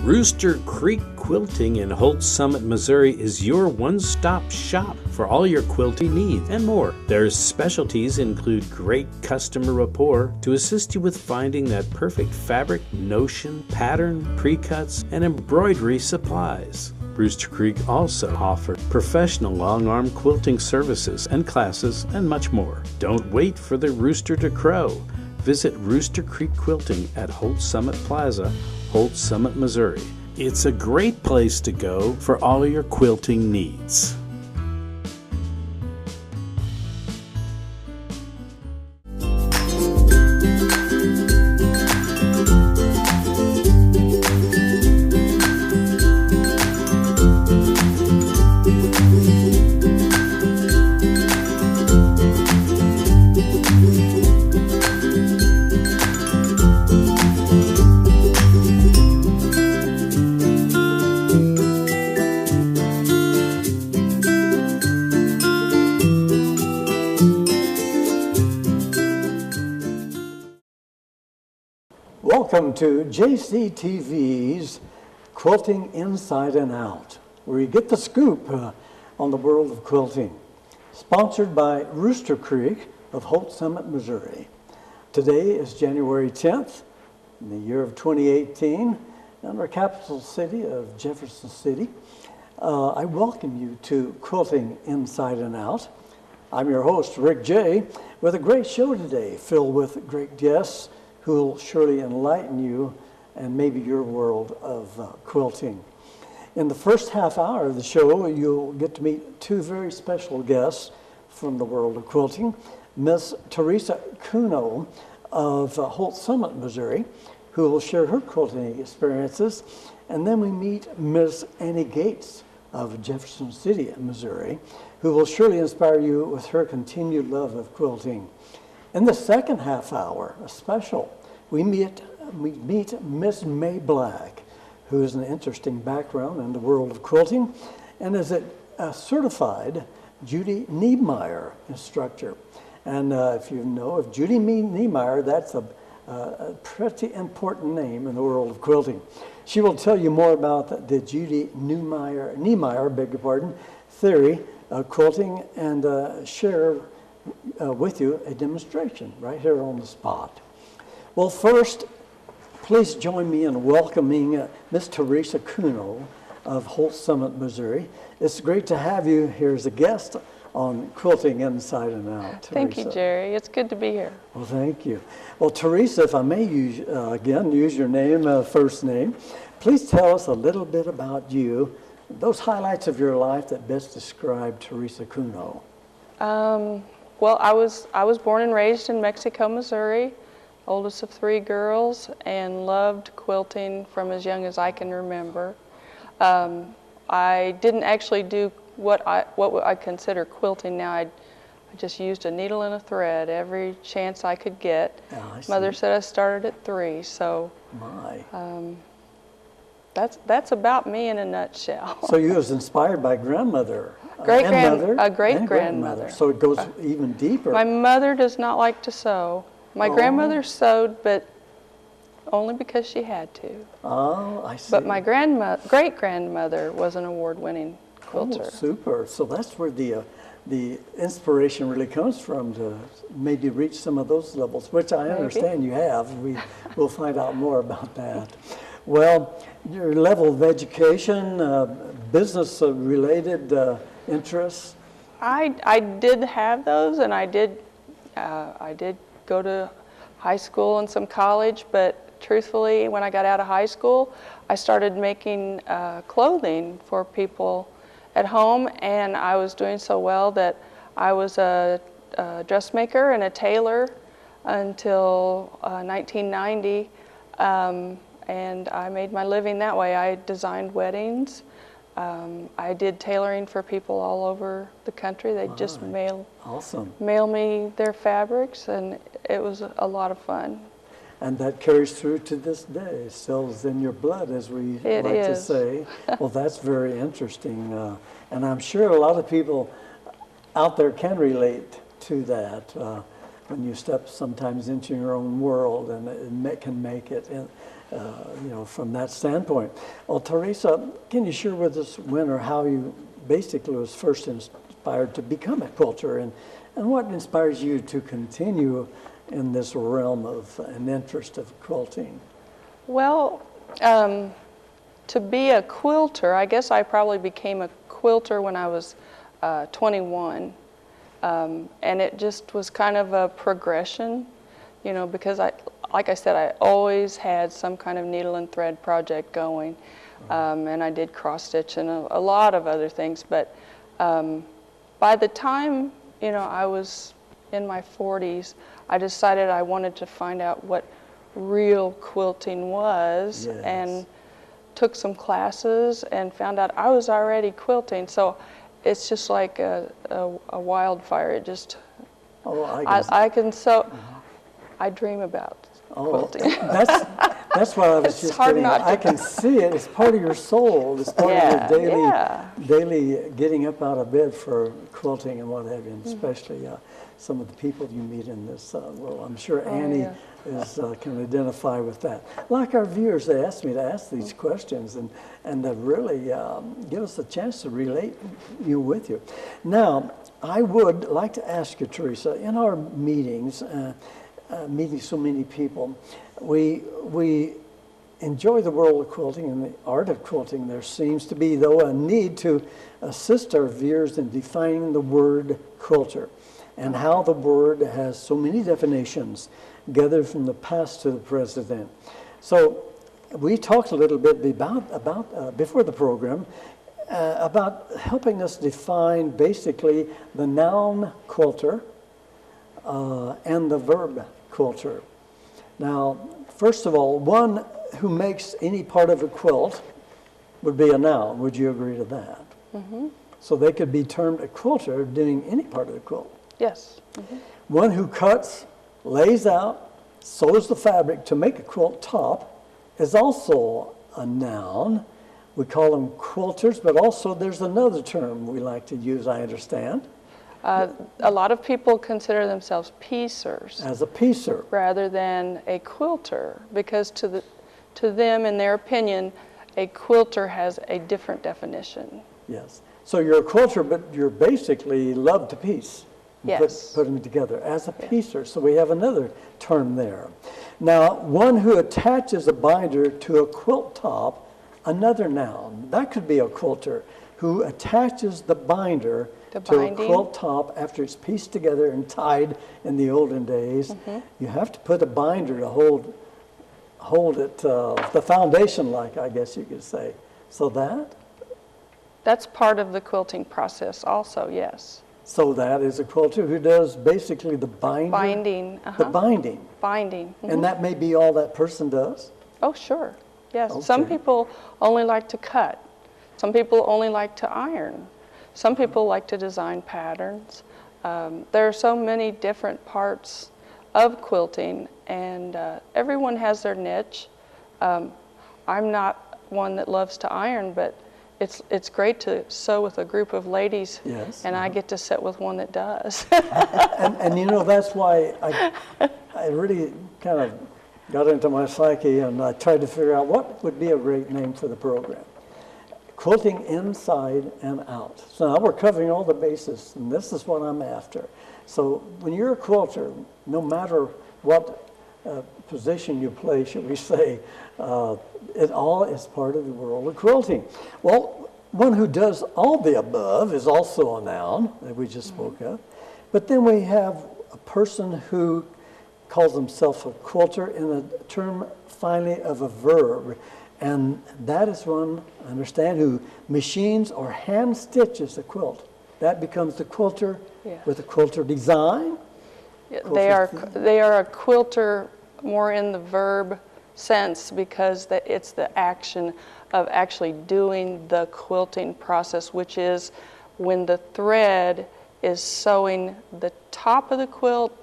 Rooster Creek Quilting in Holt Summit, Missouri is your one-stop shop for all your quilting needs and more. Their specialties include great customer rapport to assist you with finding that perfect fabric, notion, pattern, pre-cuts, and embroidery supplies. Rooster Creek also offers professional long-arm quilting services and classes and much more. Don't wait for the rooster to crow. Visit Rooster Creek Quilting at Holt Summit Plaza, Holt Summit, Missouri. It's a great place to go for all your quilting needs. Welcome to JCTV's Quilting Inside and Out, where you get the scoop on the world of quilting. Sponsored by Rooster Creek of Holt Summit, Missouri. Today is January 10th, in the year of 2018, in our capital city of Jefferson City. I welcome you to Quilting Inside and Out. I'm your host, Rick Jey, with a great show today filled with great guests who will surely enlighten you and maybe your world of quilting. In the first half hour of the show, you'll get to meet two very special guests from the world of quilting. Miss Teresa Cuno of Holt Summit, Missouri, who will share her quilting experiences. And then we meet Miss Annie Gates of Jefferson City, Missouri, who will surely inspire you with her continued love of quilting. In the second half hour, a special, we meet Miss May Black, who has an interesting background in the world of quilting and is a certified Judy Niemeyer instructor. And if you know of Judy Niemeyer, that's a pretty important name in the world of quilting. She will tell you more about the Judy Niemeyer, beg your pardon, theory of quilting and share with you a demonstration right here on the spot. Well, first, please join me in welcoming Miss Teresa Cuno of Holt Summit, Missouri. It's great to have you here as a guest on Quilting Inside and Out. Teresa. Thank you, Jerry. It's good to be here. Well, thank you. Well, Teresa, if I may use your name, first name, please tell us a little bit about you, those highlights of your life that best describe Teresa Cuno. Well, I was born and raised in Mexico, Missouri, oldest of three girls, and loved quilting from as young as I can remember. I didn't actually do what I consider quilting now. I just used a needle and a thread every chance I could get. Oh, Mother said I started at 3, so that's about me in a nutshell. So you was inspired by grandmother. Great-grandmother. So it goes even deeper. My mother does not like to sew. My grandmother sewed, but only because she had to. Oh, I see. But my great-grandmother was an award-winning quilter. Oh, super. So that's where the inspiration really comes from, to maybe reach some of those levels, which I understand you have. We'll find out more about that. Well, your level of education, business-related interests? I did have those, and I did go to high school and some college, but truthfully, when I got out of high school, I started making clothing for people at home, and I was doing so well that I was a dressmaker and a tailor until 1990, and I made my living that way. I designed weddings. I did tailoring for people all over the country. They'd just mail me their fabrics, and it was a lot of fun. And that carries through to this day. Cells in your blood, as we like to say. Well, that's very interesting. And I'm sure a lot of people out there can relate to that when you step sometimes into your own world, and it can make it from that standpoint. Well, Teresa, can you share with us when or how you basically was first inspired to become a quilter, and what inspires you to continue in this realm of an interest of quilting? Well, to be a quilter, I guess I probably became a quilter when I was 21. And it just was kind of a progression, because like I said, I always had some kind of needle and thread project going. And I did cross stitch and a lot of other things. But by the time, I was in my 40s, I decided I wanted to find out what real quilting was, Yes. and took some classes and found out I was already quilting. So it's just like a wildfire. It just, I can sew. I dream about quilting. That's what I was just getting at. I can see it. It's part of your soul. It's part of your daily getting up out of bed for quilting and what have you, and especially some of the people you meet in this world. I'm sure Annie can identify with that. Like our viewers, they asked me to ask these questions and to really give us a chance to relate with you. Now, I would like to ask you, Teresa, in our meetings, meeting so many people, we enjoy the world of quilting and the art of quilting. There seems to be, though, a need to assist our viewers in defining the word quilter and how the word has so many definitions gathered from the past to the present. So we talked a little bit about before the program about helping us define basically the noun quilter and the verb quilter. Now, first of all, one who makes any part of a quilt would be a noun. Would you agree to that? Mm-hmm. So they could be termed a quilter doing any part of the quilt. Yes. Mm-hmm. One who cuts, lays out, sews the fabric to make a quilt top is also a noun. We call them quilters, but also there's another term we like to use, I understand. A lot of people consider themselves piecers. As a piecer. Rather than a quilter, because to them, in their opinion, a quilter has a different definition. Yes. So you're a quilter, but you're basically love to piece. Yes. Put them together as a piecer. So we have another term there. Now, one who attaches a binder to a quilt top, another noun. That could be a quilter who attaches the binder to a quilt top after it's pieced together and tied in the olden days. Mm-hmm. You have to put a binder to hold it, the foundation like, I guess you could say. So that's part of the quilting process also, yes. So that is a quilter who does basically the binding. Binding. The binding. Binding. Mm-hmm. And that may be all that person does? Oh, sure. Yes. Okay. Some people only like to cut. Some people only like to iron. Some people like to design patterns. There are so many different parts of quilting, and everyone has their niche. I'm not one that loves to iron, but it's great to sew with a group of ladies, yes, and I get to sit with one that does. and that's why I really kind of got into my psyche, and I tried to figure out what would be a great name for the program. Quilting inside and out. So now we're covering all the bases, and this is what I'm after. So when you're a quilter, no matter what position you play, should we say, it all is part of the world of quilting. Well, one who does all the above is also a noun that we just spoke of. But then we have a person who calls himself a quilter in the term finally of a verb. And that is one, I understand, who machines or hand stitches a quilt. That becomes the quilter with a quilter design. They are a quilter more in the verb sense, because it's the action of actually doing the quilting process, which is when the thread is sewing the top of the quilt,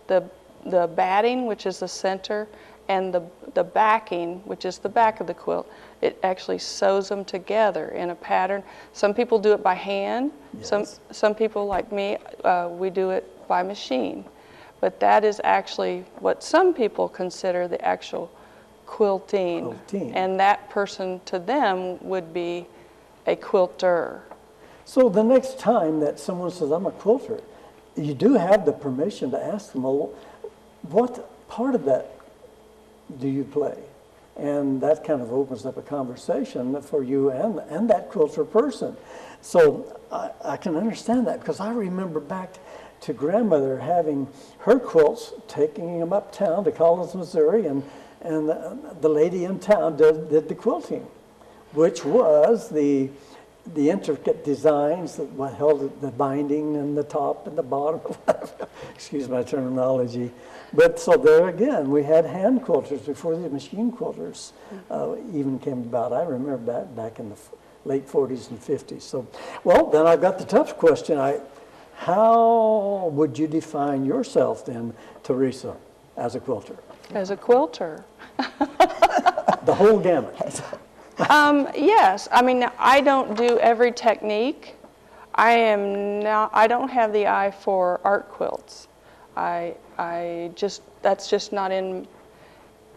the batting, which is the center, and the backing, which is the back of the quilt. It actually sews them together in a pattern. Some people do it by hand. Yes. Some people, like me, we do it by machine. But that is actually what some people consider the actual quilting. Quilting. And that person to them would be a quilter. So the next time that someone says, I'm a quilter, you do have the permission to ask them, well, what part of that do you play? And that kind of opens up a conversation for you and that quilter person. So I can understand that, because I remember back to grandmother having her quilts, taking them uptown to Collins, Missouri, and the lady in town did the quilting, which was the intricate designs that held the binding and the top and the bottom. Excuse my terminology. But so there again, we had hand quilters before the machine quilters even came about. I remember that back in the late 40s and 50s. So, well, then I've got the tough question. How would you define yourself then, Teresa, as a quilter? As a quilter. The whole gamut. Yes, I mean, I don't do every technique. I don't have the eye for art quilts. That's just not in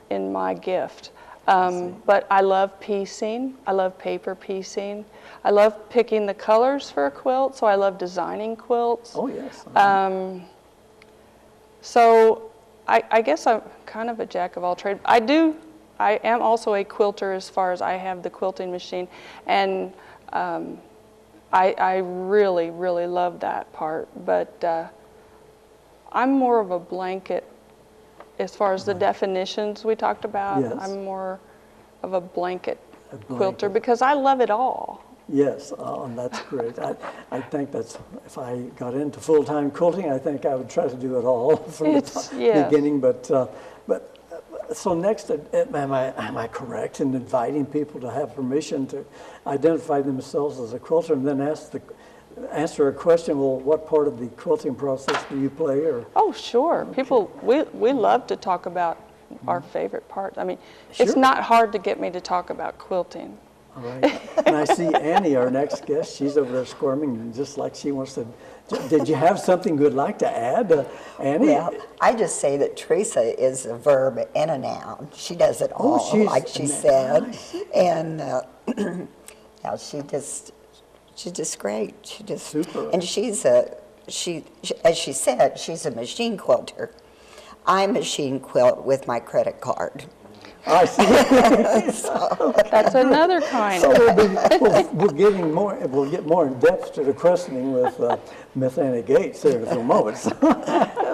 my gift. But I love piecing. I love paper piecing. I love picking the colors for a quilt, so I love designing quilts. Oh, yes. So I guess I'm kind of a jack of all trades. I am also a quilter as far as I have the quilting machine, and I really, really love that part. But I'm more of a blanket as far as the definitions we talked about. Yes. I'm more of a blanket quilter because I love it all. Yes, and that's great. I think that's, if I got into full-time quilting, I think I would try to do it all from the beginning. But so next, am I correct in inviting people to have permission to identify themselves as a quilter, and then answer a question? Well, what part of the quilting process do you play? Or oh, sure. Okay. People, we love to talk about our favorite part. I mean, It's not hard to get me to talk about quilting. All right. And I see Annie, our next guest. She's over there squirming, just like she wants to. Did you have something you'd like to add, Annie? Well, I just say that Teresa is a verb and a noun. She does it all, like she said. And yeah, she's just great. She just super. And as she said, she's a machine quilter. I machine quilt with my credit card. I see. That's another kind. So we'll get more in depth to the questioning with Miss Annie Gates there in a few moments.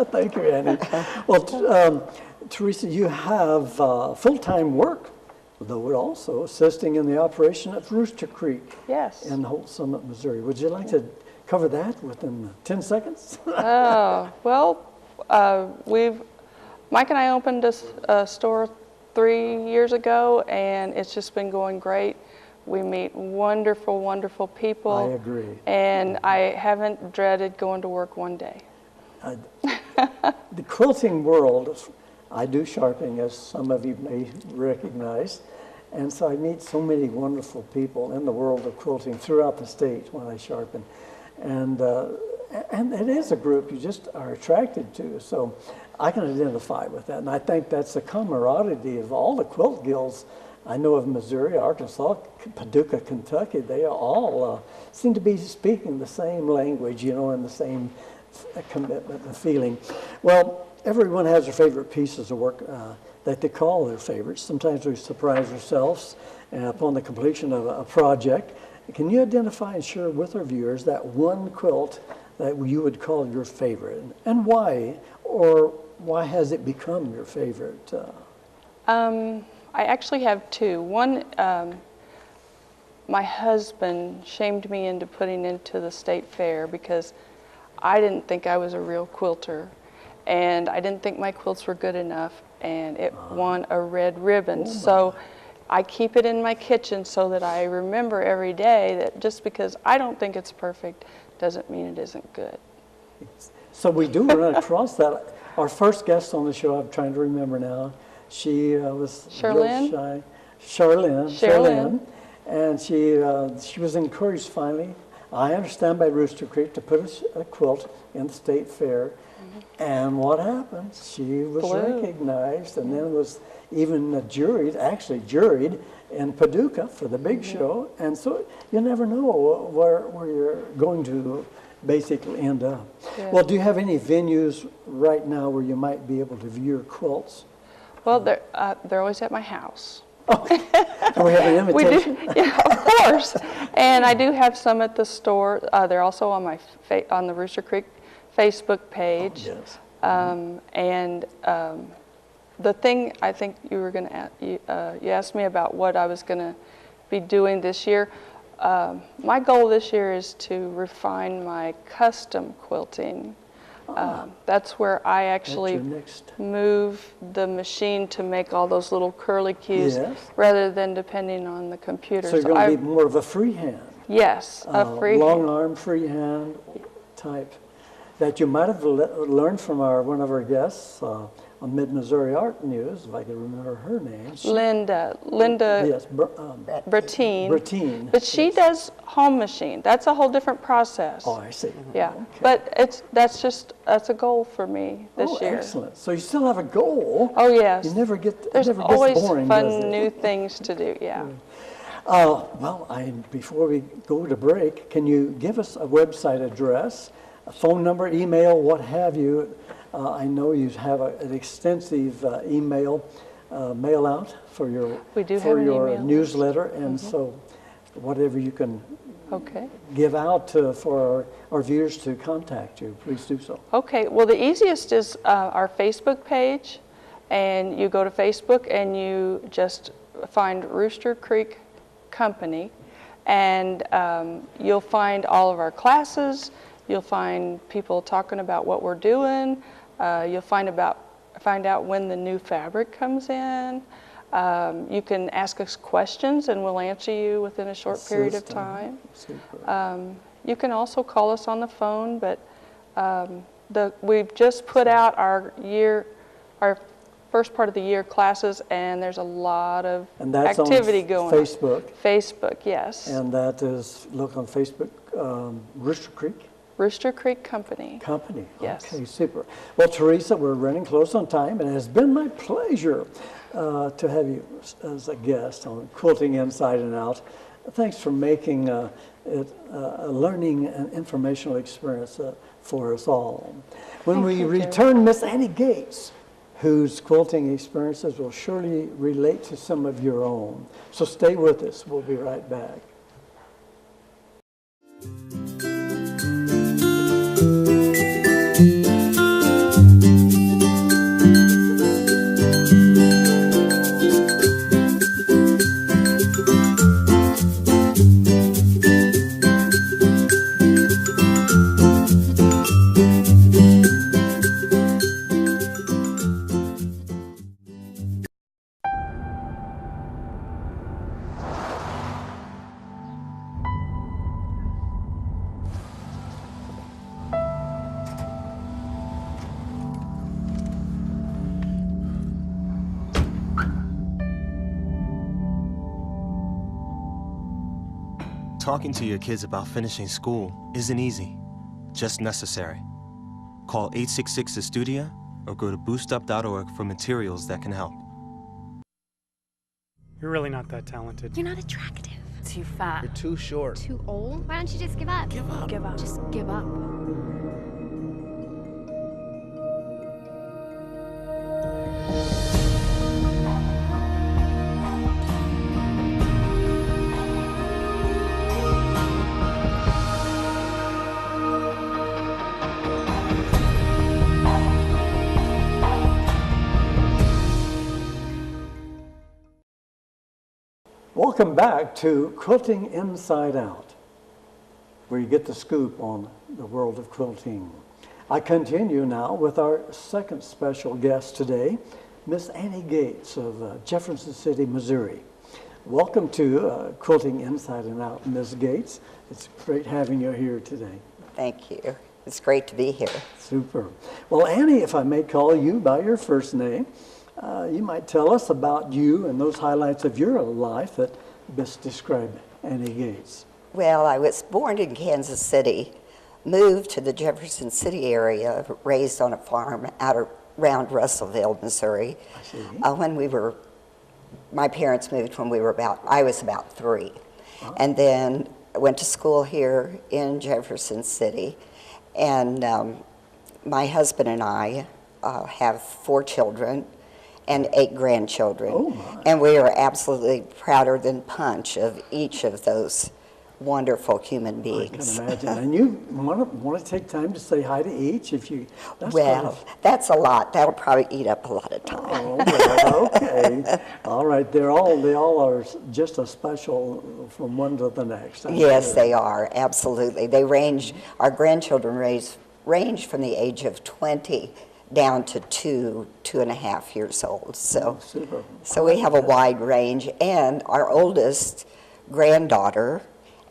Thank you, Annie. Well, Teresa, you have full-time work, though also assisting in the operation at Rooster Creek. Yes. In Holt Summit, Missouri. Would you like to cover that within 10 seconds? Well, Mike and I opened a store 3 years ago, and it's just been going great. We meet wonderful, wonderful people. I agree. And I haven't dreaded going to work one day. The quilting world, I do sharpening, as some of you may recognize, and so I meet so many wonderful people in the world of quilting throughout the state when I sharpen. And it is a group you just are attracted to, so I can identify with that. And I think that's the camaraderie of all the quilt guilds. I know of Missouri, Arkansas, Paducah, Kentucky. They all seem to be speaking the same language, and the same commitment and feeling. Well, everyone has their favorite pieces of work that they call their favorites. Sometimes we surprise ourselves upon the completion of a project. Can you identify and share with our viewers that one quilt that you would call your favorite, and why, or why has it become your favorite? I actually have two. One, my husband shamed me into putting into the state fair because I didn't think I was a real quilter, and I didn't think my quilts were good enough, and it won a red ribbon. So I keep it in my kitchen so that I remember every day that just because I don't think it's perfect doesn't mean it isn't good. So we do run across that. Our first guest on the show, I'm trying to remember now, she was Charlene? real shy. Charlene. And she was encouraged finally I understand by Rooster Creek to put a quilt in the state fair. And what happened? She was recognized, and then was even actually juried in Paducah for the big show. And so you never know where you're going to basically end up. Yeah. Well, do you have any venues right now where you might be able to view your quilts? Well, they're always at my house. Okay. And we have an invitation? Yeah, of course. And I do have some at the store. They're also on on the Rooster Creek Facebook page. Oh, yes. And the thing I think you were going to you asked me about what I was going to be doing this year. My goal this year is to refine my custom quilting. That's where I actually move the machine to make all those little curly cues, rather than depending on the computer. So you're going to be more of a freehand? Yes, a freehand. Long arm freehand type that you might have learned from one of our guests on Mid-Missouri Art News, if I can remember her name. Linda. Yes, Bertine. But she does home machine. That's a whole different process. Oh, I see. Yeah, okay. But that's a goal for me this year. Excellent. So you still have a goal. Oh, yes. You never get There's never always gets boring, fun new things to do, yeah. Well, before we go to break, can you give us a website address, a phone number, email, what have you? I know you have an extensive email mail out for your newsletter, and so whatever you can give out for our viewers to contact you, please do so. Okay. Well, the easiest is our Facebook page, and you go to Facebook and you just find Rooster Creek Company, and you'll find all of our classes. You'll find people talking about what we're doing. You'll find out when the new fabric comes in. You can ask us questions and we'll answer you within a short period of time. You can also call us on the phone, but we've just put out our first part of the year classes, and there's a lot of activity going on. Facebook, yes. And that is, look on Facebook, Rooster Creek? Rooster Creek Company. Yes. Okay, super. Well, Teresa, we're running close on time, and it has been my pleasure to have you as a guest on Quilting Inside and Out. Thanks for making it a learning and informational experience for us all. When we return, Miss Annie Gates, whose quilting experiences will surely relate to some of your own. So stay with us. We'll be right back. Talking to your kids about finishing school isn't easy, just necessary. Call 866-STUDIO or go to boostup.org for materials that can help. You're really not that talented. You're not attractive. Too fat. You're too short. Too old? Why don't you just give up? Give up. Give up. Just give up. Welcome back to Quilting Inside Out, where you get the scoop on the world of quilting. I continue now with our second special guest today, Miss Annie Gates of Jefferson City, Missouri. Welcome to Quilting Inside and Out, Ms. Gates. It's great having you here today. Thank you. It's great to be here. Super. Well, Annie, if I may call you by your first name, you might tell us about you and those highlights of your life that best describe Annie Gates. Well, I was born in Kansas City, moved to the Jefferson City area, raised on a farm around Russellville, Missouri. I see. My parents moved when I was about 3. And then I went to school here in Jefferson City. And my husband and I have 4 children and 8 grandchildren. Oh, my. And we are absolutely prouder than punch of each of those wonderful human I beings. can imagine. And you want to take time to say hi to each if you. That's a lot. That'll probably eat up a lot of time. Oh, well, okay. All right. They all are just as special from one to the next. Yes, they are. Absolutely. They range. Our grandchildren range from the age of 20 down to 2.5 years old. So, super. So we have a wide range, and our oldest granddaughter,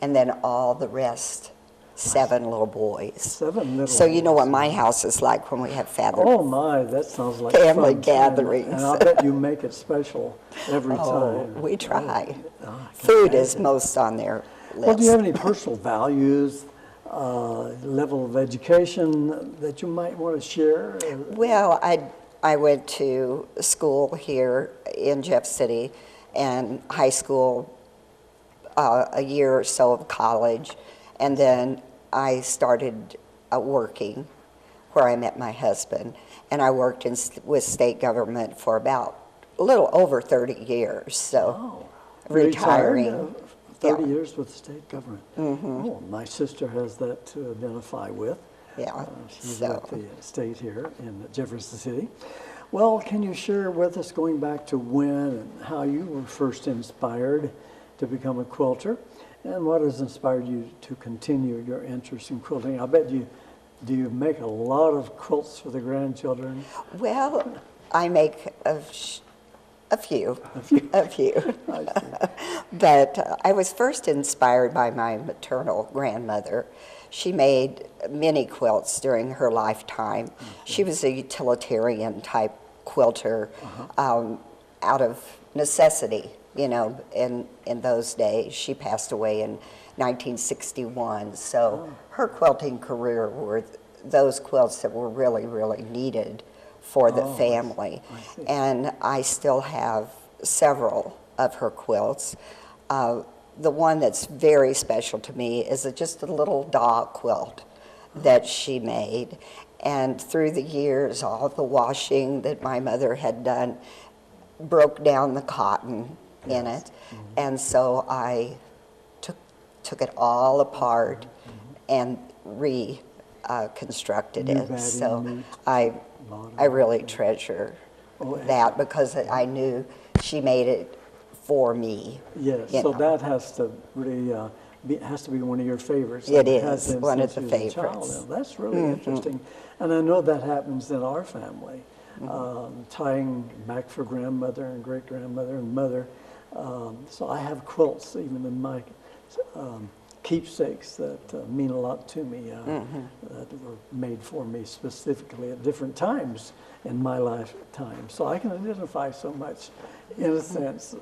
and then all the rest, 7 little boys. 7 little. So you know boys. what my house is like when we have Oh my, that sounds like family fun. gatherings. And I'll bet you make it special every Oh, time. we try. I can Food is imagine. most on their list. Well, do you have any personal values, level of education that you might want to share? Well, I went to school here in Jeff City and high school, a year or so of college, and then I started working where I met my husband, and I worked with state government for about a little over 30 years, so retiring. Retired, 30 Yeah. years with the state government. Oh, my sister has that to identify with. Yeah, She's so. with the state here in Jefferson City. Well, can you share with us, going back to when and how you were first inspired to become a quilter, and what has inspired you to continue your interest in quilting? I bet do you make a lot of quilts for the grandchildren? Well, I make a few. I see. But I was first inspired by my maternal grandmother. She made many quilts during her lifetime. She was a utilitarian type quilter out of necessity, you know, in those days. She passed away in 1961, so her quilting career were those quilts that were really, really needed for the family. I see. And I still have several of her quilts. The one that's very special to me is just a little doll quilt that she made. And through the years, all the washing that my mother had done broke down the cotton in it. And so I took it all apart and reconstructed it. So I really treasure that because I knew she made it for me. Yes, you so know. that has to really has to be one of your favorites. It and has is been one of since the you was a child. favorites. Now, that's really interesting, and I know that happens in our family. Tying back for grandmother and great grandmother and mother. So I have quilts even in my keepsakes that mean a lot to me, that were made for me specifically at different times in my lifetime. So I can identify so much in a sense.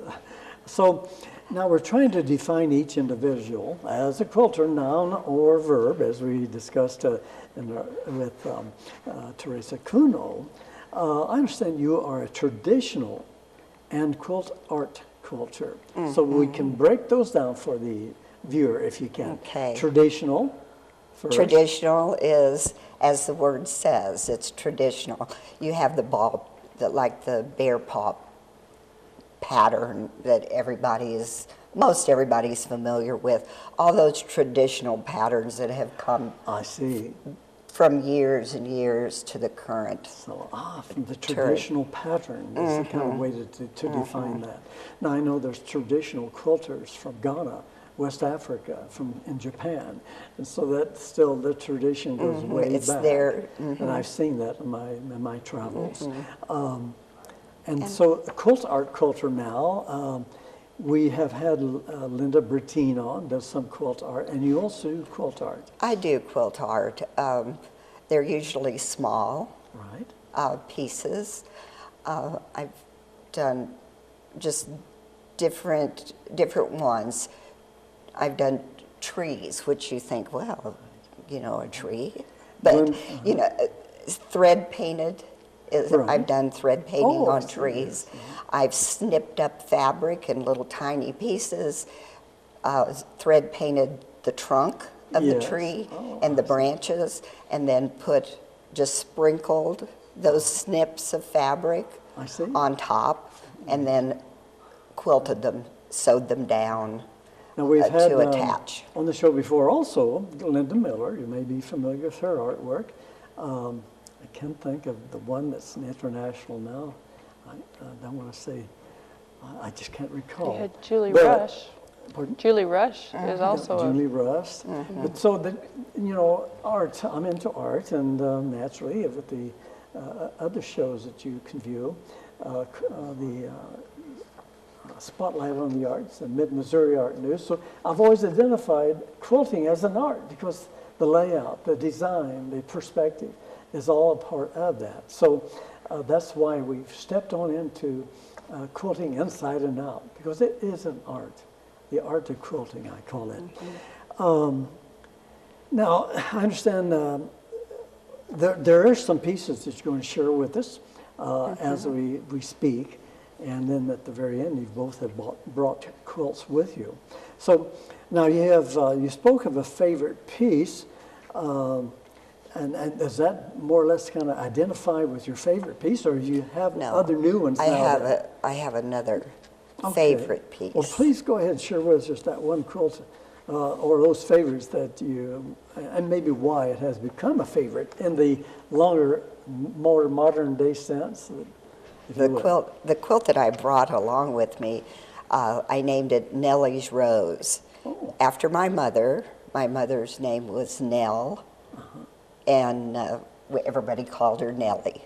So now we're trying to define each individual as a quilter, noun or verb, as we discussed with Teresa Cuno. I understand you are a traditional and quilt art quilter. So we can break those down for the viewer if you can. Okay. Traditional first. Traditional is, as the word says, it's traditional. You have the ball, like the bear paw pattern that most everybody's familiar with. All those traditional patterns that have come I see. from years and years to the current. So, from the traditional pattern is the kind of way to define that. Now, I know there's traditional quilters from Ghana, West Africa, in Japan, and so that's still, the tradition goes way It's back. there. And I've seen that in my travels. And so, quilt art culture now, we have had Linda Bertine on, does some quilt art, and you also do quilt art. I do quilt art. They're usually small Right. pieces. I've done just different ones. I've done trees, which you think, well, you know, a tree. But, you know, thread painted. Right. I've done thread painting Oh, I on see, trees. yes. I've snipped up fabric in little tiny pieces, thread painted the trunk of the Yes. tree Oh, and the I see. branches, and then just sprinkled those snips of fabric I see. on top, and then quilted them, sewed them down Now, we've had to attach. on the show before also, Linda Miller, you may be familiar with her artwork. I can't think of the one that's international now. I don't want to say, I just can't recall. You had Julie But- Rush. Pardon? Julie Rush is also Julie a, Rust. But so that, you know, art, I'm into art, and naturally with the other shows that you can view, the Spotlight on the Arts, the Mid-Missouri Art News. So I've always identified quilting as an art because the layout, the design, the perspective is all a part of that. So that's why we've stepped on into quilting inside and out, because it is an art. The art of quilting, I call it. Now, I understand there are some pieces that you're going to share with us as we speak, and then at the very end, you both have brought quilts with you. So now you spoke of a favorite piece, and does that more or less kind of identify with your favorite pice, or do you have other new ones? I have another favorite piece. Well, please go ahead and share with us just that one quilt, or those favorites that you, and maybe why it has become a favorite in the longer, more modern day sense. The quilt that I brought along with me, I named it Nellie's Rose, after my mother. My mother's name was Nell, and everybody called her Nellie.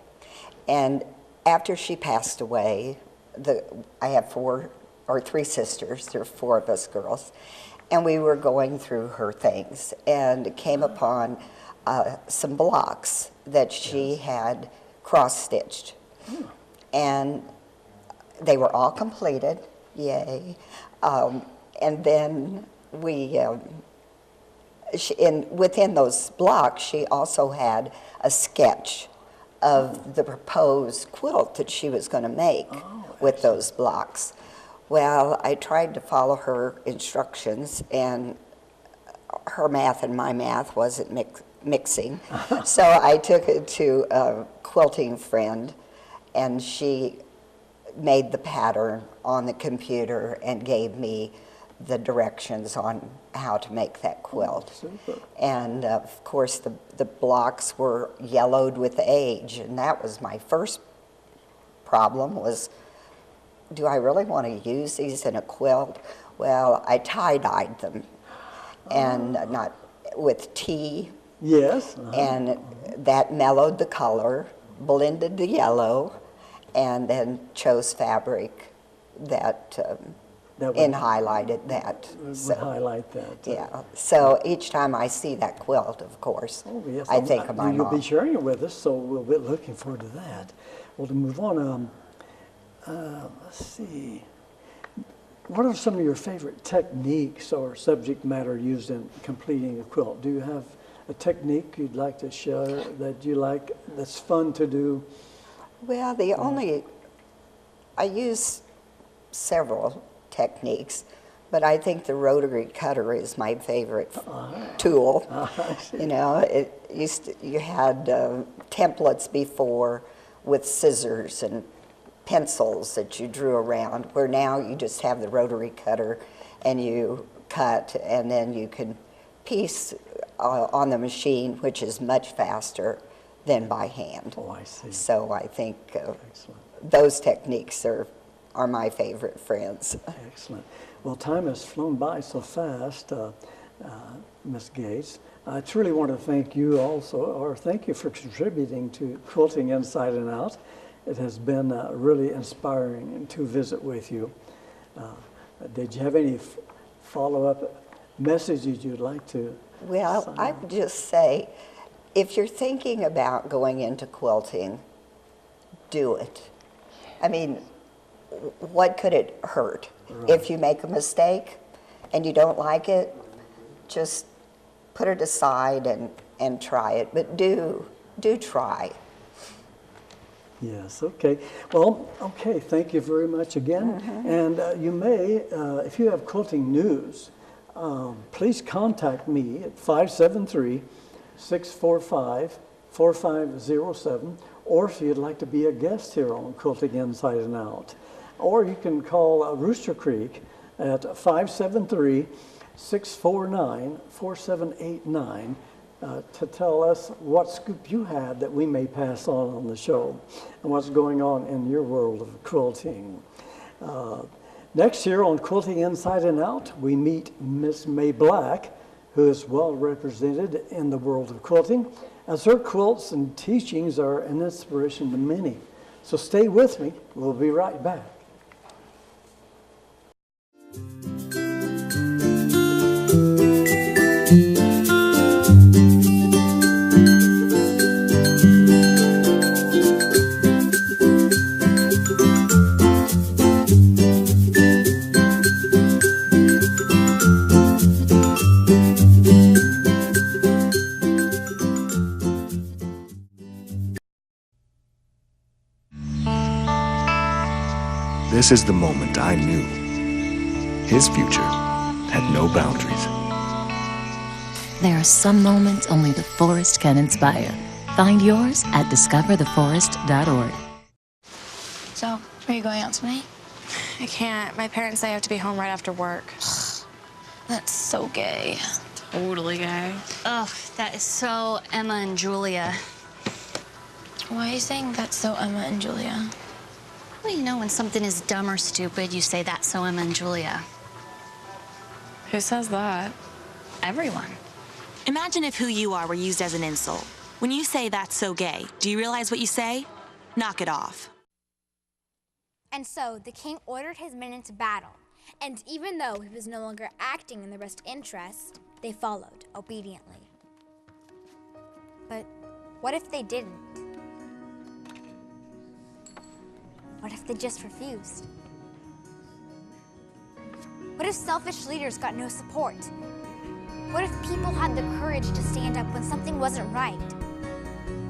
And after she passed away, I have three sisters. There are four of us girls, and we were going through her things and came upon some blocks that she had cross-stitched. And they were all completed, yay. And then within those blocks, she also had a sketch of the proposed quilt that she was going to make with those blocks. Well, I tried to follow her instructions, and her math and my math wasn't mixing. So I took it to a quilting friend, and she made the pattern on the computer and gave me the directions on how to make that quilt. Super. And of course the blocks were yellowed with age, and that was my first problem, was, do I really want to use these in a quilt? Well, I tie-dyed them, and not with tea. Yes. And that mellowed the color, blended the yellow, and then chose fabric that highlighted that. Would highlight that. Yeah. So each time I see that quilt, of course, Yes, I think of my You'll mom. be sharing it with us, so we'll be looking forward to that. Well, to move on, let's see. What are some of your favorite techniques or subject matter used in completing a quilt? Do you have a technique you'd like to share that you like, that's fun to do? Well, I use several techniques, but I think the rotary cutter is my favorite tool. You know, you had templates before with scissors and pencils that you drew around, where now you just have the rotary cutter and you cut, and then you can piece on the machine, which is much faster than by hand. Oh, I see. So I think Excellent. those techniques are my favorite friends. Excellent. Well, time has flown by so fast, Ms. Gates. I truly want to thank you also, or thank you for contributing to Quilting Inside and Out. It has been really inspiring to visit with you. Did you have any follow-up messages you'd like to? Well, I would just say, if you're thinking about going into quilting, do it. I mean, what could it hurt? Right. If you make a mistake and you don't like it, just put it aside and try it. But do try. Yes, okay. Well, okay, thank you very much again. And you may, if you have quilting news, please contact me at 573-645-4507, or if you'd like to be a guest here on Quilting Inside and Out. Or you can call Rooster Creek at 573-649-4789 to tell us what scoop you had that we may pass on the show and what's going on in your world of quilting. Next year on Quilting Inside and Out, we meet Miss May Black, who is well represented in the world of quilting, as her quilts and teachings are an inspiration to many. So stay with me. We'll be right back. This is the moment I knew his future had no boundaries. There are some moments only the forest can inspire. Find yours at discovertheforest.org. So, are you going out tonight? I can't. My parents say I have to be home right after work. That's so gay. Totally gay. Ugh, that is so Emma and Julia. Why are you saying that's so Emma and Julia? Well, you know, when something is dumb or stupid, you say that's so Emma and Julia. Who says that? Everyone. Imagine if who you are were used as an insult. When you say that's so gay, do you realize what you say? Knock it off. And so the king ordered his men into battle, and even though he was no longer acting in their best interest, they followed obediently. But what if they didn't? What if they just refused? What if selfish leaders got no support? What if people had the courage to stand up when something wasn't right?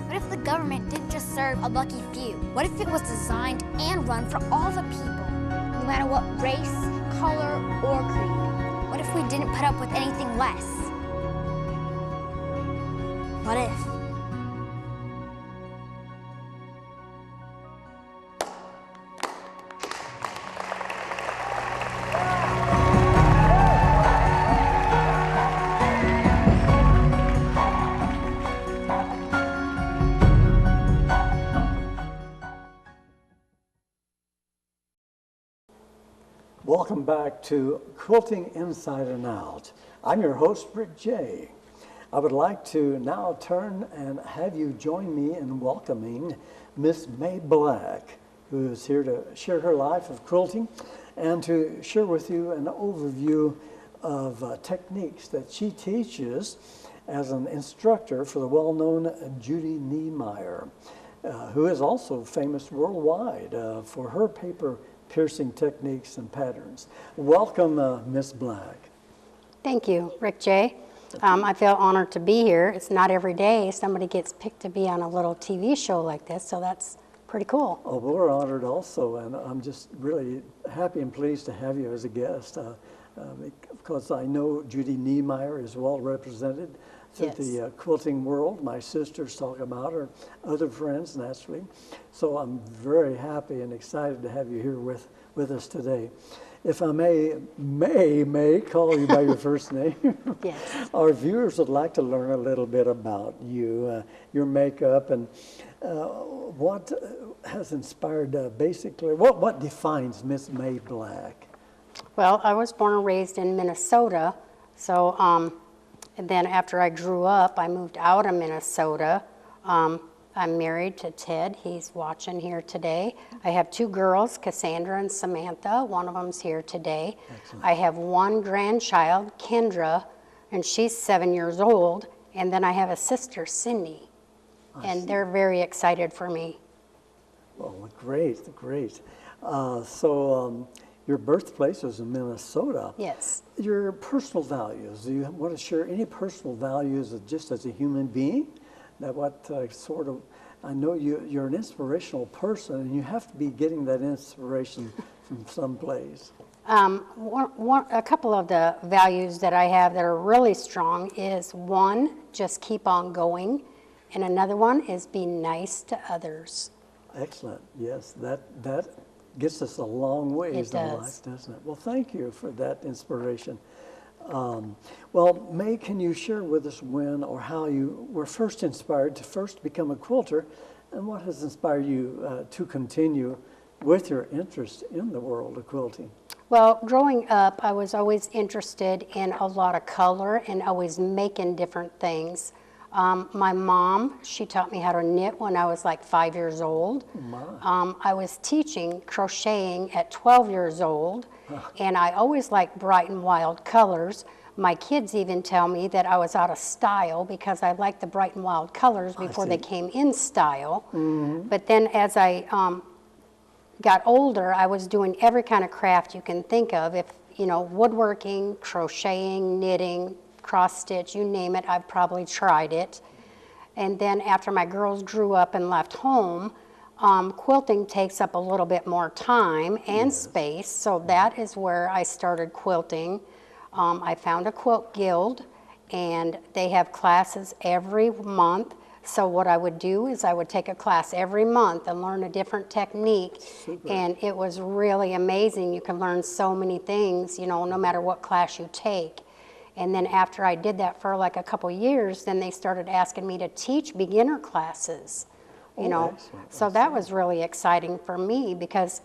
What if the government didn't just serve a lucky few? What if it was designed and run for all the people, no matter what race, color, or creed? What if we didn't put up with anything less? What if? Welcome back to Quilting Inside and Out. I'm your host, Rick Jey. I would like to now turn and have you join me in welcoming Miss May Black, who is here to share her life of quilting and to share with you an overview of techniques that she teaches as an instructor for the well-known Judy Niemeyer, who is also famous worldwide for her paper piercing techniques and patterns. Welcome, Miss Black. Thank you, Rick Jey. I feel honored to be here. It's not every day somebody gets picked to be on a little TV show like this, so that's pretty cool. Oh, we're honored also, and I'm just really happy and pleased to have you as a guest, because I know Judy Niemeyer is well represented through the quilting world. My sisters talk about her, other friends naturally. So I'm very happy and excited to have you here with us today. If I may call you by your first name. Yes. Our viewers would like to learn a little bit about you, your makeup, and what has inspired basically, what defines Miss May Black? Well, I was born and raised in Minnesota, so and then after I grew up, I moved out of Minnesota. I'm married to Ted. He's watching here today. I have two girls, Cassandra and Samantha. One of them's here today. Excellent. I have one grandchild, Kendra, and she's 7 years old. And then I have a sister, Cindy. And they're very excited for me. Well, great, great. So your birthplace was in Minnesota. Yes. Your personal values, do you want to share any personal values just as a human being? That what sort of, I know you're an inspirational person, and you have to be getting that inspiration from someplace. A couple of the values that I have that are really strong is one, just keep on going, and another one is be nice to others. Excellent. Yes, that gets us a long ways in life, doesn't it? Well, thank you for that inspiration. Well, May, can you share with us when or how you were first inspired to first become a quilter, and what has inspired you to continue with your interest in the world of quilting? Well, growing up, I was always interested in a lot of color and always making different things. My mom, she taught me how to knit when I was like 5 years old. I was teaching crocheting at 12 years old, and I always liked bright and wild colors. My kids even tell me that I was out of style because I liked the bright and wild colors before they came in style. But then as I got older, I was doing every kind of craft you can think of. If you know, woodworking, crocheting, knitting, cross stitch, you name it, I've probably tried it. And then after my girls grew up and left home, quilting takes up a little bit more time and space, so that is where I started quilting. I found a quilt guild, and they have classes every month. So what I would do is I would take a class every month and learn a different technique. And it was really amazing. You can learn so many things, you know, no matter what class you take. And then after I did that for like a couple years, then they started asking me to teach beginner classes, you know. Excellent. So that was really exciting for me because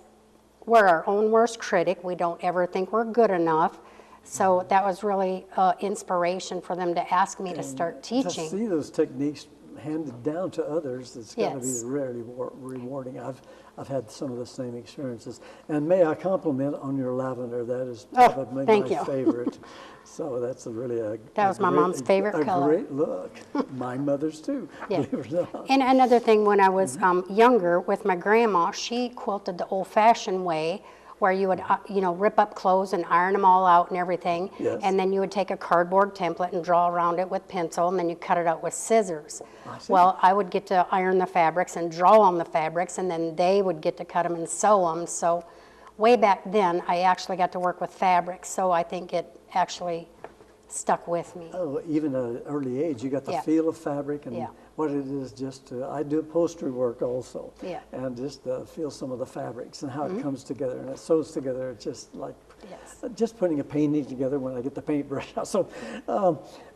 we're our own worst critic. We don't ever think we're good enough. So that was really inspiration for them to ask me to start teaching. To see those techniques handed down to others, it's got to be really rewarding. I've had some of the same experiences. And may I compliment on your lavender? That is probably my favorite. So that's that was my mom's favorite color. A great look. My mother's too, believe it or not. And another thing, when I was younger with my grandma, she quilted the old-fashioned way, where you would, you know, rip up clothes and iron them all out and everything. And then you would take a cardboard template and draw around it with pencil, and then you cut it out with scissors. Well, I would get to iron the fabrics and draw on the fabrics, and then they would get to cut them and sew them. So way back then, I actually got to work with fabrics, so I think it actually stuck with me. Oh, even at an early age, you got the feel of fabric and what it is just to, I do upholstery work also. And just feel some of the fabrics and how it comes together and it sews together. It's just like just putting a painting together when I get the paintbrush out. So,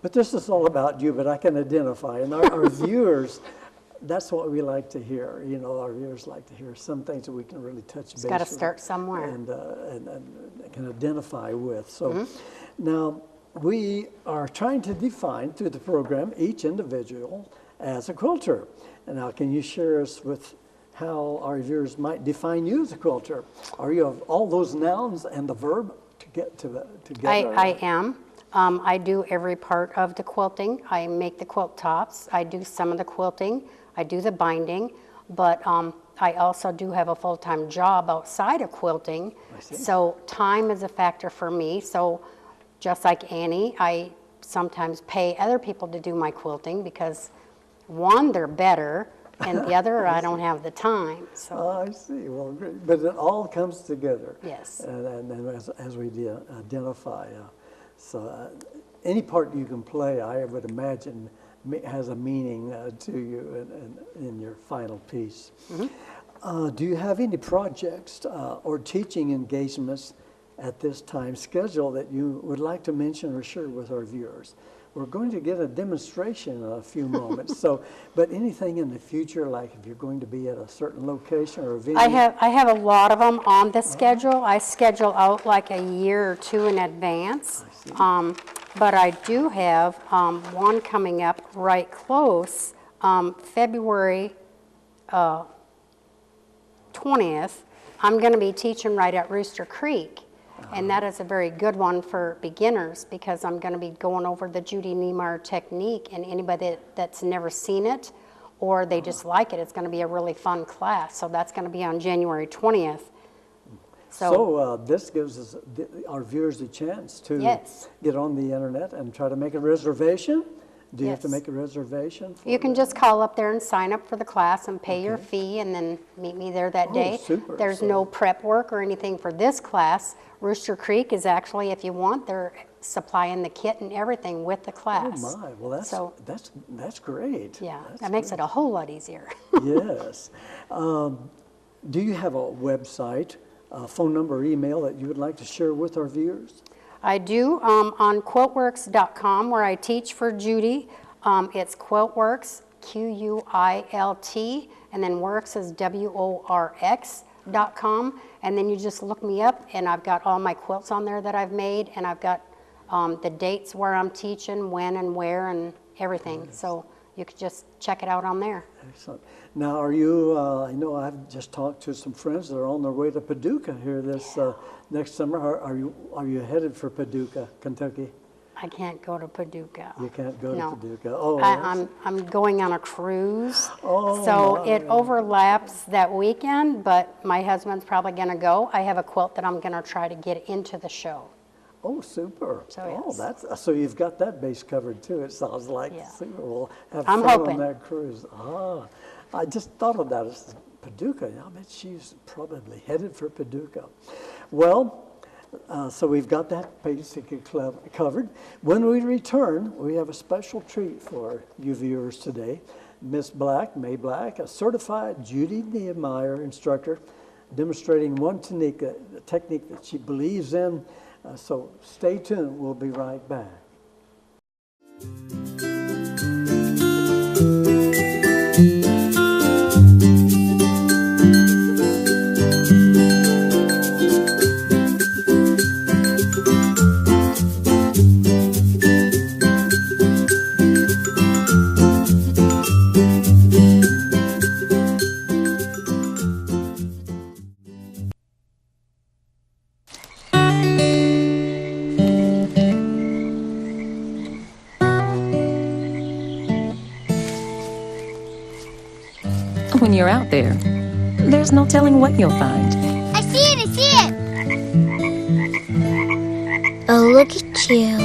but this is all about you, but I can identify. And our viewers, that's what we like to hear. You know, our viewers like to hear some things that we can really touch base with. It's got to start somewhere. And can identify with. So now we are trying to define through the program each individual as a quilter. And now can you share us with how our viewers might define you as a quilter? Are you of all those nouns and the verb to get together? I am. I do every part of the quilting. I make the quilt tops. I do some of the quilting. I do the binding. But I also do have a full-time job outside of quilting. So time is a factor for me. So just like Annie, I sometimes pay other people to do my quilting because one, they're better, and the other, I don't have the time. So. I see. Well, great. But it all comes together. Yes. And as we identify, any part you can play, I would imagine, has a meaning to you in your final piece. Do you have any projects or teaching engagements at this time scheduled that you would like to mention or share with our viewers? We're going to get a demonstration in a few moments. But anything in the future, like if you're going to be at a certain location or a venue? I have a lot of them on the schedule. I schedule out like a year or two in advance. But I do have one coming up right close, February 20th. I'm going to be teaching right at Rooster Creek. And that is a very good one for beginners because I'm going to be going over the Judy Niemeyer technique, and anybody that's never seen it or they just like it, it's going to be a really fun class. So that's going to be on January 20th. So this gives us our viewers a chance to get on the internet and try to make a reservation. Do you have to make a reservation? You can just call up there and sign up for the class and pay your fee and then meet me there that day. Super. There's no prep work or anything for this class. Rooster Creek is actually, if you want, they're supplying the kit and everything with the class. Oh my, well that's great. Yeah, that makes it a whole lot easier. Yes. Do you have a website, phone number, or email that you would like to share with our viewers? I do on quiltworks.com where I teach for Judy. It's Quiltworks, Q-U-I-L-T, and then works is WORX.com. And then you just look me up, and I've got all my quilts on there that I've made, and I've got the dates where I'm teaching, when and where, and everything. So you could just check it out on there. Excellent. Now, are you, I know I've just talked to some friends that are on their way to Paducah here this next summer. Are you headed for Paducah, Kentucky? I can't go to Paducah. You can't go No. to Paducah. Oh, I'm going on a cruise. Oh, So it overlaps that weekend, but my husband's probably going to go. I have a quilt that I'm going to try to get into the show. Oh, super. So, oh, so you've got that base covered too, it sounds like. Super. Well, have I'm fun hoping. on that cruise. I just thought of that as Paducah. I bet she's probably headed for Paducah. Well, so we've got that basically covered. When we return, we have a special treat for you viewers today. Miss Black, May Black, a certified Judy Nehemiah instructor, demonstrating one technique that she believes in. So stay tuned. We'll be right back. When you're out there, there's no telling what you'll find. I see it! I see it! Oh, look at you.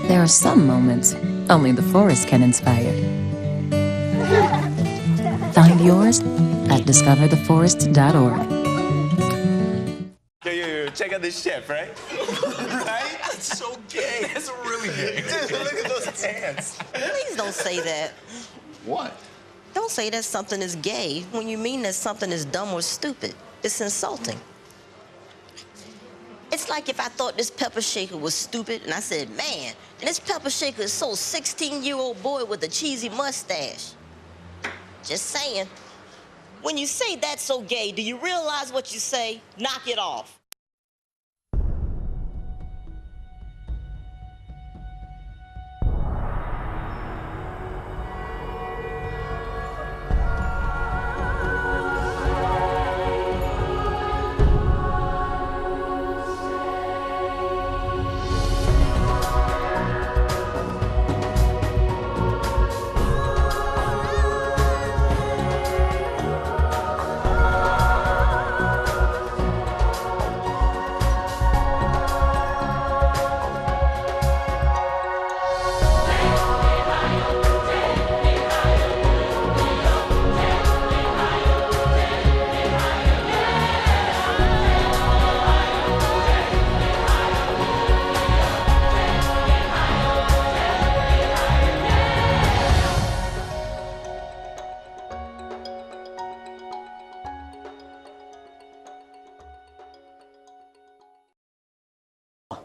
There are some moments only the forest can inspire. Find yours at discovertheforest.org. Yo, check out this chef, right? Right? That's so gay. That's really gay. Dude, look at those hands. Please don't say that. What? Don't say that something is gay when you mean that something is dumb or stupid. It's insulting. It's like if I thought this pepper shaker was stupid and I said, man, and this pepper shaker is so 16-year-old boy with a cheesy mustache. Just saying. When you say that's so gay, do you realize what you say? Knock it off.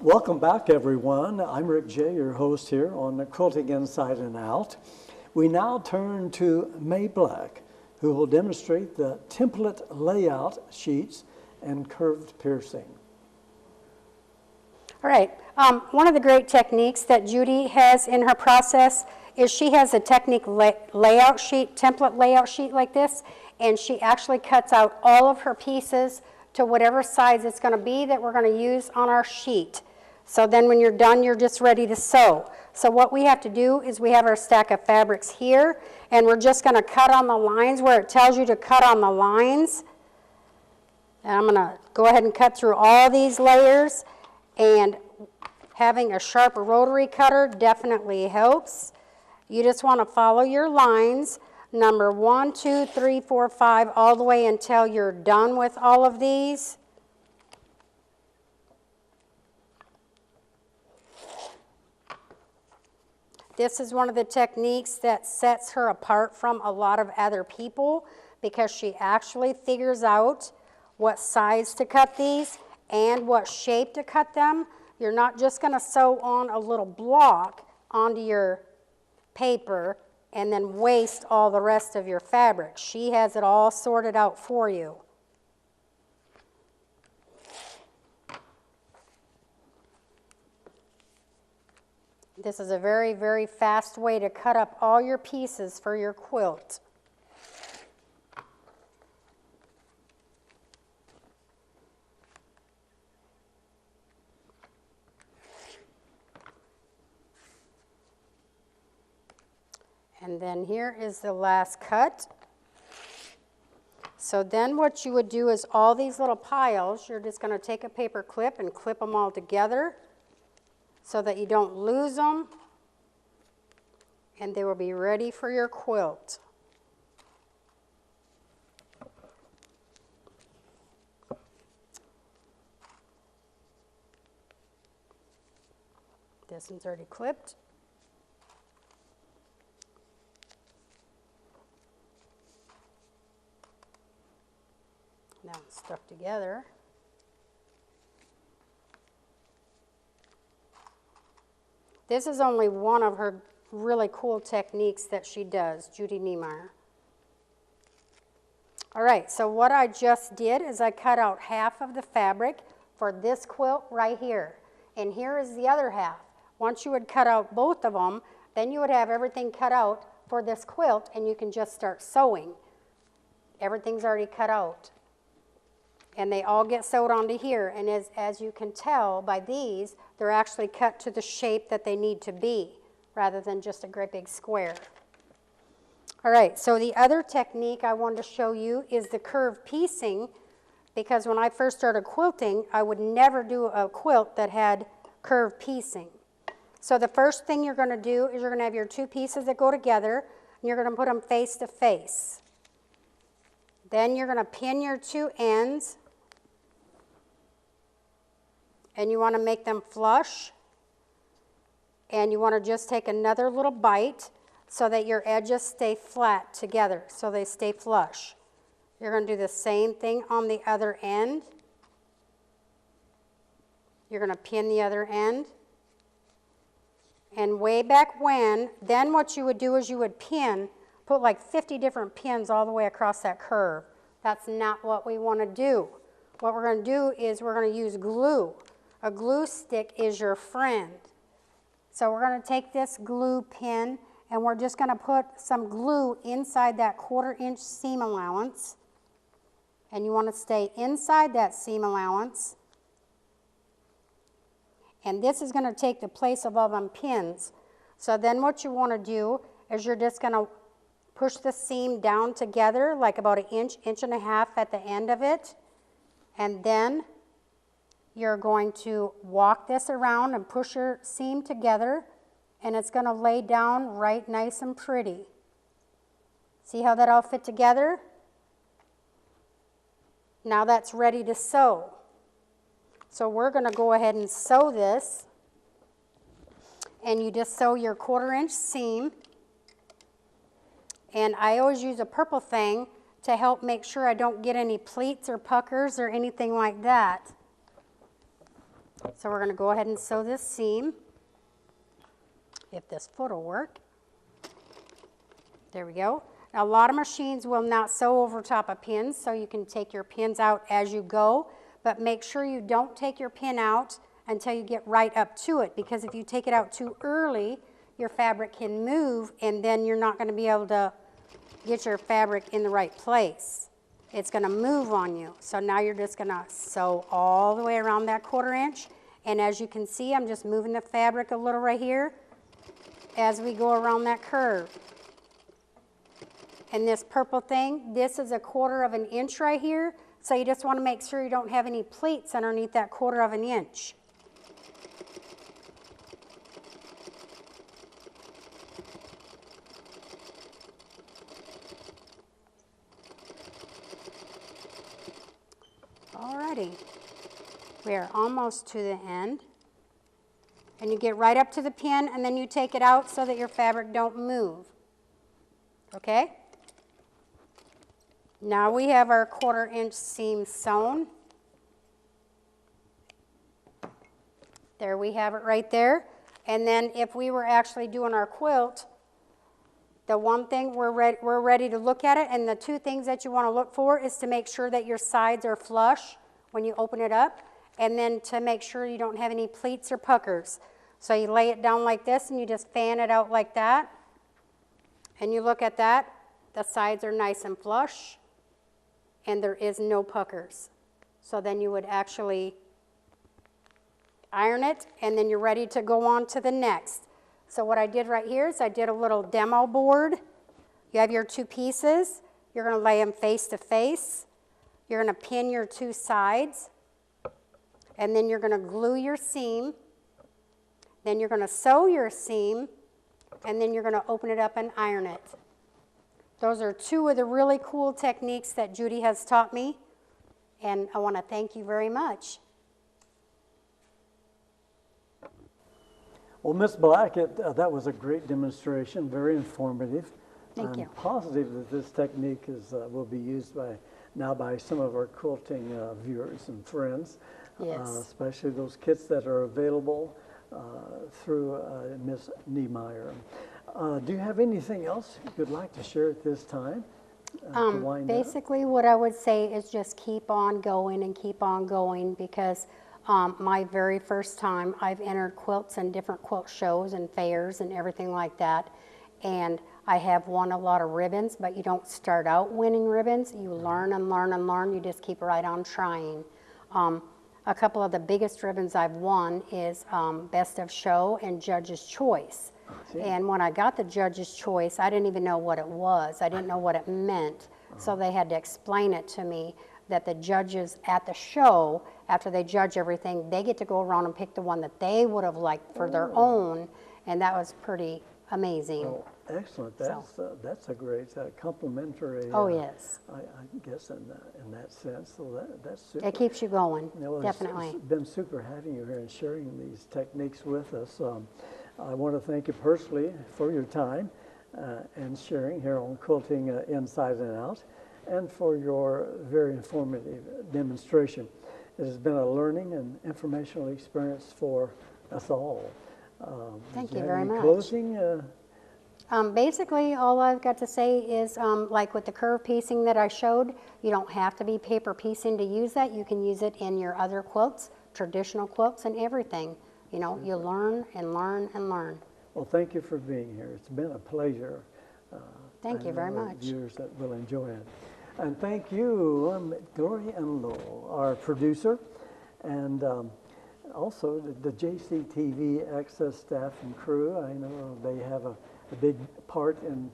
Welcome back, everyone. I'm Rick Jey, your host here on the Quilting Inside and Out. We now turn to May Black, who will demonstrate the template layout sheets and curved piercing. All right. One of the great techniques that Judy has in her process is she has a technique layout sheet, template layout sheet like this, and she actually cuts out all of her pieces to whatever size it's going to be that we're going to use on our sheet. So then when you're done, you're just ready to sew. So what we have to do is we have our stack of fabrics here, and we're just going to cut on the lines where it tells you to cut on the lines. And I'm gonna go ahead and cut through all these layers, and having a sharp rotary cutter definitely helps. You just want to follow your lines, number 1, 2, 3, 4, 5, all the way until you're done with all of these. This is one of the techniques that sets her apart from a lot of other people, because she actually figures out what size to cut these and what shape to cut them. You're not just going to sew on a little block onto your paper and then waste all the rest of your fabric. She has it all sorted out for you. This is a very, very fast way to cut up all your pieces for your quilt. And then here is the last cut. So then what you would do is all these little piles, you're just going to take a paper clip and clip them all together so that you don't lose them, and they will be ready for your quilt. This one's already clipped. Now it's stuck together. This is only one of her really cool techniques that she does, Judy Niemeyer. All right, so what I just did is I cut out half of the fabric for this quilt right here. And here is the other half. Once you would cut out both of them, then you would have everything cut out for this quilt, and you can just start sewing. Everything's already cut out. And they all get sewed onto here, and as you can tell by these, they're actually cut to the shape that they need to be, rather than just a great big square. All right, so the other technique I wanted to show you is the curved piecing, because when I first started quilting, I would never do a quilt that had curved piecing. So the first thing you're going to do is you're going to have your two pieces that go together, and you're going to put them face to face. Then you're going to pin your two ends, and you want to make them flush, and you want to just take another little bite so that your edges stay flat together, so they stay flush. You're going to do the same thing on the other end. You're going to pin the other end. And way back when, then what you would do is you would pin, put like 50 different pins all the way across that curve. That's not what we want to do. What we're going to do is we're going to use glue. A glue stick is your friend. So we're going to take this glue pin, and we're just going to put some glue inside that 1/4 inch seam allowance. And you want to stay inside that seam allowance. And this is going to take the place of all them pins. So then what you want to do is you're just going to push the seam down together like about 1 inch, 1.5 inches at the end of it. And then you're going to walk this around and push your seam together, and it's going to lay down right nice and pretty. See how that all fit together? Now that's ready to sew. So we're going to go ahead and sew this, and you just sew your 1/4 inch seam. And I always use a purple thing to help make sure I don't get any pleats or puckers or anything like that. So we're going to go ahead and sew this seam, if this foot will work. There we go. Now a lot of machines will not sew over top of pins, so you can take your pins out as you go, but make sure you don't take your pin out until you get right up to it, because if you take it out too early, your fabric can move, and then you're not going to be able to get your fabric in the right place. It's going to move on you. So now you're just going to sew all the way around that 1/4 inch. And as you can see, I'm just moving the fabric a little right here as we go around that curve. And this purple thing, this is 1/4 inch right here. So you just want to make sure you don't have any pleats underneath that 1/4 of an inch. Alrighty, we are almost to the end. And you get right up to the pin, and then you take it out so that your fabric don't move. Okay? Now we have our 1/4 inch seam sewn. There we have it right there. And then if we were actually doing our quilt, the one thing we're ready to look at it, and the 2 things that you want to look for is to make sure that your sides are flush when you open it up, and then to make sure you don't have any pleats or puckers. So you lay it down like this, and you just fan it out like that, and you look at that, the sides are nice and flush, and there is no puckers. So then you would actually iron it, and then you're ready to go on to the next. So what I did right here is I did a little demo board. You have your 2 pieces. You're going to lay them face to face. You're going to pin your 2 sides, and then you're going to glue your seam. Then you're going to sew your seam, and then you're going to open it up and iron it. Those are 2 of the really cool techniques that Judy has taught me, and I want to thank you very much. Well, Ms. Black, that was a great demonstration, very informative. Thank you. I'm positive that this technique will be used now by some of our quilting viewers and friends, Yes. Especially those kits that are available through Ms. Niemeyer. Do you have anything else you'd like to share at this time? To wind up? Basically, what I would say is just keep on going and keep on going, because my very first time I've entered quilts in different quilt shows and fairs and everything like that, and I have won a lot of ribbons, but you don't start out winning ribbons. You learn and learn and learn. You just keep right on trying. A couple of the biggest ribbons I've won is Best of Show and Judge's Choice. And when I got the Judge's Choice, I didn't even know what it was. I didn't know what it meant. So they had to explain it to me, that the judges at the show, after they judge everything, they get to go around and pick the one that they would have liked for their own. And that was pretty amazing. Oh, excellent. That's a great complimentary. Oh, yes. I guess in that sense. So that's super. It keeps you going, Well, definitely. It's been super having you here and sharing these techniques with us. I want to thank you personally for your time and sharing here on Quilting Inside and Out, and for your very informative demonstration. It has been a learning and informational experience for us all. Thank do you have very any much. Closing? Basically, all I've got to say is, like with the curve piecing that I showed, you don't have to be paper piecing to use that. You can use it in your other quilts, traditional quilts, and everything. You know, you learn and learn and learn. Well, thank you for being here. It's been a pleasure. Thank you very much. Viewers that will enjoy it. And thank you, Gloria and Lowell, our producer, and also the JCTV Access staff and crew. I know they have a big part in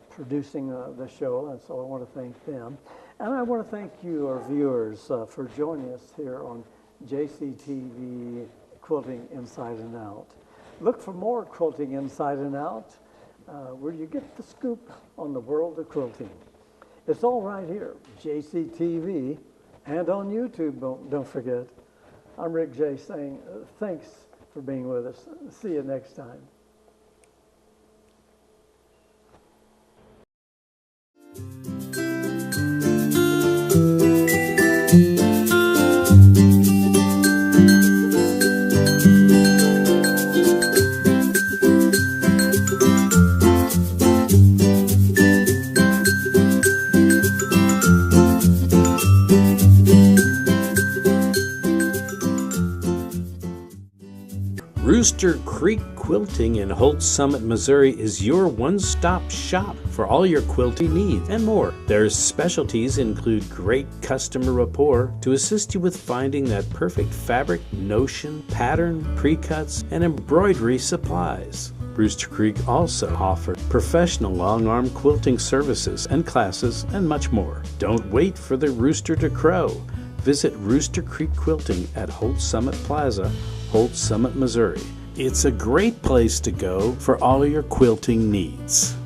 producing the show, and so I want to thank them. And I want to thank you, our viewers, for joining us here on JCTV Quilting Inside and Out. Look for more Quilting Inside and Out, where you get the scoop on the world of quilting. It's all right here, JCTV, and on YouTube, don't forget. I'm Rick Jey saying thanks for being with us. See you next time. Rooster Creek Quilting in Holt Summit, Missouri is your one-stop shop for all your quilting needs and more. Their specialties include great customer rapport to assist you with finding that perfect fabric, notion, pattern, pre-cuts, and embroidery supplies. Rooster Creek also offers professional long-arm quilting services and classes and much more. Don't wait for the rooster to crow. Visit Rooster Creek Quilting at Holt Summit Plaza, Holt Summit, Missouri. It's a great place to go for all your quilting needs.